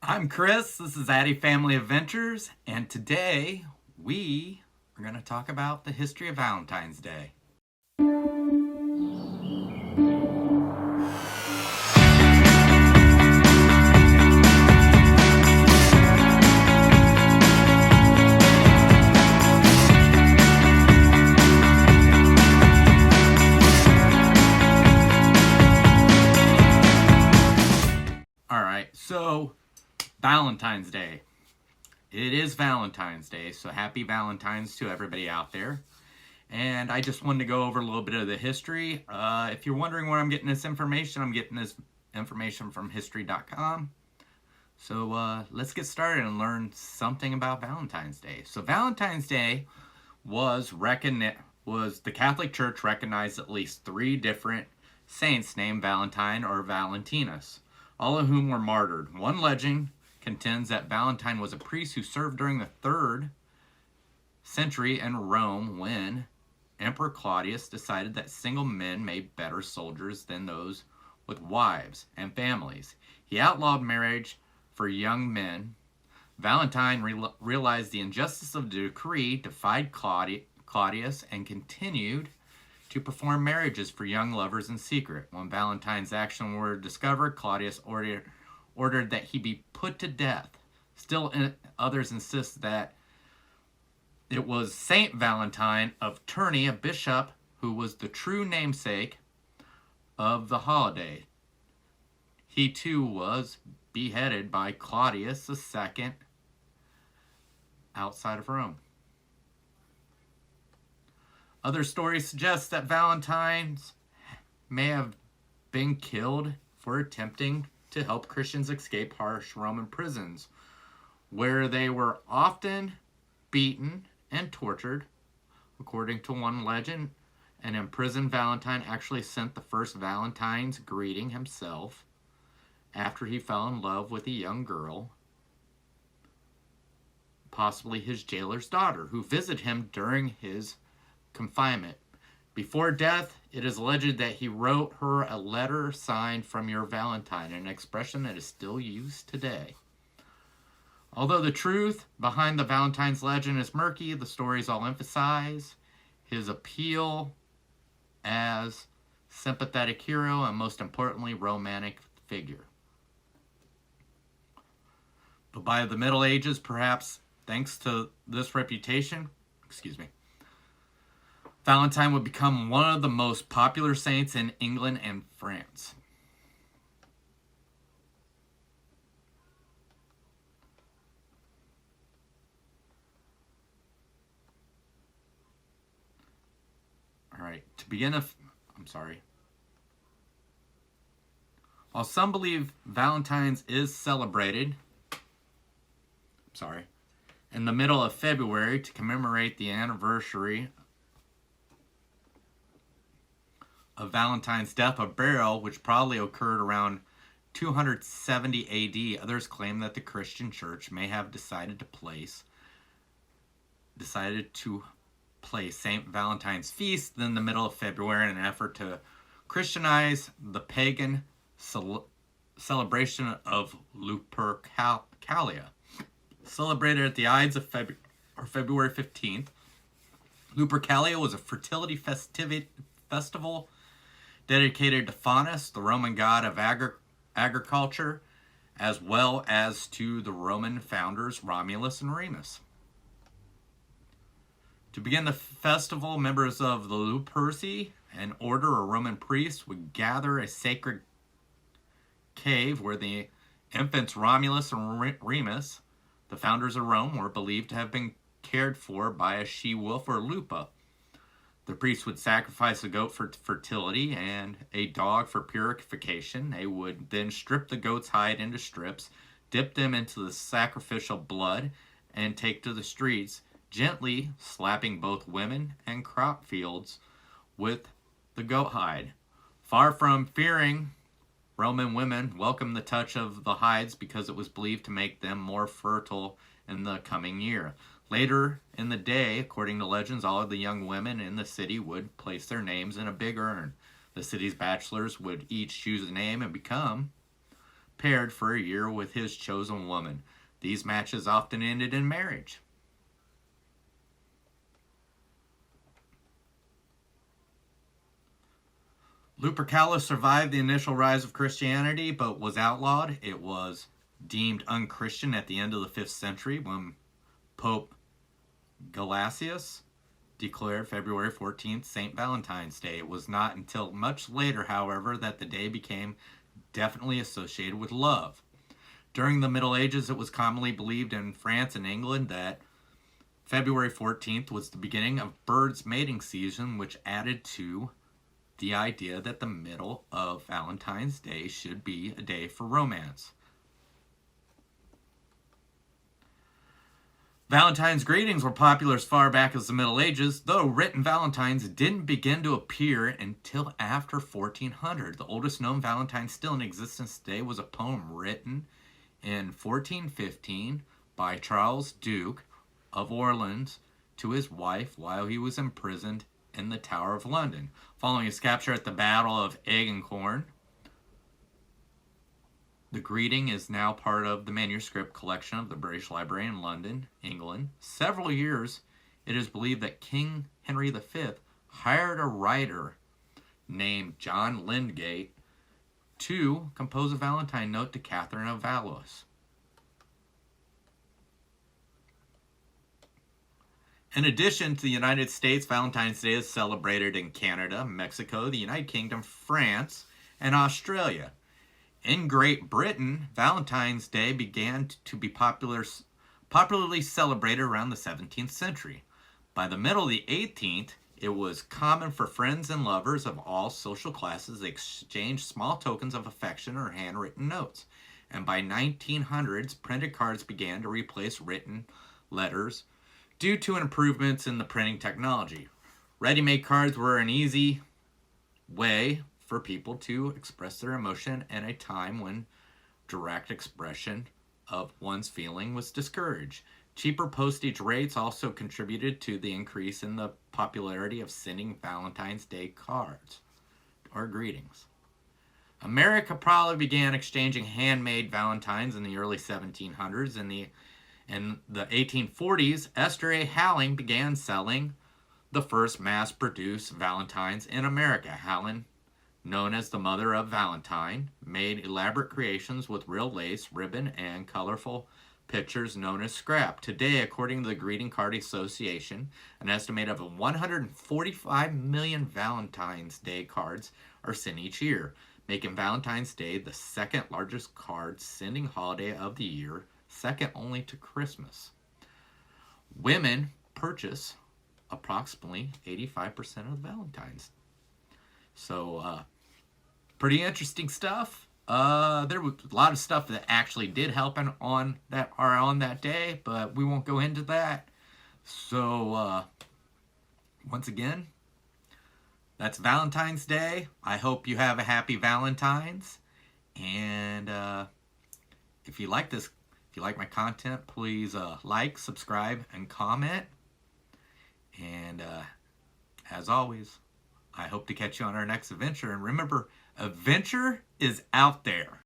I'm Chris, this is Addy Family Adventures, and today we are going to talk about the history of Valentine's Day. Alright, so Valentine's Day. It is Valentine's Day, so happy Valentine's to everybody out there. And I just wanted to go over a little bit of the history. If you're wondering where I'm getting this information, I'm getting this information from history.com. So let's get started and learn something about Valentine's Day. So Valentine's Day was the Catholic Church recognized at least 3 different saints named Valentine or Valentinus, all of whom were martyred. One legend contends that Valentine was a priest who served during the 3rd century in Rome when Emperor Claudius decided that single men made better soldiers than those with wives and families. He outlawed marriage for young men. Valentine realized the injustice of the decree, defied Claudius, and continued to perform marriages for young lovers in secret. When Valentine's actions were discovered, Claudius ordered that he be put to death. Still, others insist that it was Saint Valentine of Terni, a bishop, who was the true namesake of the holiday. He too was beheaded by Claudius II outside of Rome. Other stories suggest that Valentines may have been killed for attempting to help Christians escape harsh Roman prisons, where they were often beaten and tortured. According to one legend, an imprisoned Valentine actually sent the first Valentine's greeting himself after he fell in love with a young girl, possibly his jailer's daughter, who visited him during his confinement. Before death, it is alleged that he wrote her a letter signed "From your Valentine," an expression that is still used today. Although the truth behind the Valentine's legend is murky, the stories all emphasize his appeal as sympathetic hero and, most importantly, romantic figure. But by the Middle Ages, perhaps thanks to this reputation, Valentine would become one of the most popular saints in England and France. All right, to begin, while some believe Valentine's is celebrated, in the middle of February to commemorate the anniversary of Valentine's death or burial, which probably occurred around 270 AD, others claim that the Christian Church may have decided to place St. Valentine's feast in the middle of February in an effort to Christianize the pagan celebration of Lupercalia. Celebrated at the Ides of February 15th, Lupercalia was a fertility festival dedicated to Faunus, the Roman god of agriculture, as well as to the Roman founders Romulus and Remus. To begin the festival, members of the Luperci, an order or Roman priests, would gather a sacred cave where the infants Romulus and Remus, the founders of Rome, were believed to have been cared for by a she-wolf or lupa. The priests would sacrifice a goat for fertility and a dog for purification. They would then strip the goat's hide into strips, dip them into the sacrificial blood, and take to the streets, gently slapping both women and crop fields with the goat hide. Far from fearing, Roman women welcomed the touch of the hides because it was believed to make them more fertile in the coming year. Later in the day, according to legends, all of the young women in the city would place their names in a big urn. The city's bachelors would each choose a name and become paired for a year with his chosen woman. These matches often ended in marriage. Lupercalia survived the initial rise of Christianity, but was outlawed. It was deemed unchristian at the end of the 5th century when Pope Gelasius declared February 14th St. Valentine's Day. It was not until much later, however, that the day became definitely associated with love. During the Middle Ages, it was commonly believed in France and England that February 14th was the beginning of birds' mating season, which added to the idea that the middle of Valentine's Day should be a day for romance. Valentine's greetings were popular as far back as the Middle Ages, though written Valentines didn't begin to appear until after 1400. The oldest known Valentine still in existence today was a poem written in 1415 by Charles Duke of Orleans to his wife while he was imprisoned in the Tower of London. Following his capture at the Battle of Agincourt, the greeting is now part of the manuscript collection of the British Library in London, England. Several years, it is believed that King Henry V hired a writer named John Lydgate to compose a Valentine note to Catherine of Valois. In addition to the United States, Valentine's Day is celebrated in Canada, Mexico, the United Kingdom, France, and Australia. In Great Britain, Valentine's Day began to be popularly celebrated around the 17th century. By the middle of the 18th, it was common for friends and lovers of all social classes to exchange small tokens of affection or handwritten notes. And by 1900s, printed cards began to replace written letters due to improvements in the printing technology. Ready-made cards were an easy way for people to express their emotion in a time when direct expression of one's feeling was discouraged. Cheaper postage rates also contributed to the increase in the popularity of sending Valentine's Day cards or greetings. America probably began exchanging handmade Valentines in the early 1700s. In the 1840s, Esther A. Halling began selling the first mass-produced Valentines in America. Halling, known as the Mother of Valentine, made elaborate creations with real lace, ribbon, and colorful pictures known as scrap. Today, according to the Greeting Card Association, an estimate of 145 million Valentine's Day cards are sent each year, making Valentine's Day the second largest card sending holiday of the year, second only to Christmas. Women purchase approximately 85% of the Valentines. So, pretty interesting stuff. There was a lot of stuff that actually did happen on that day, but we won't go into that. So, once again, that's Valentine's Day. I hope you have a happy Valentine's. And if you like this, if you like my content, please like, subscribe, and comment. And as always, I hope to catch you on our next adventure. And remember, adventure is out there.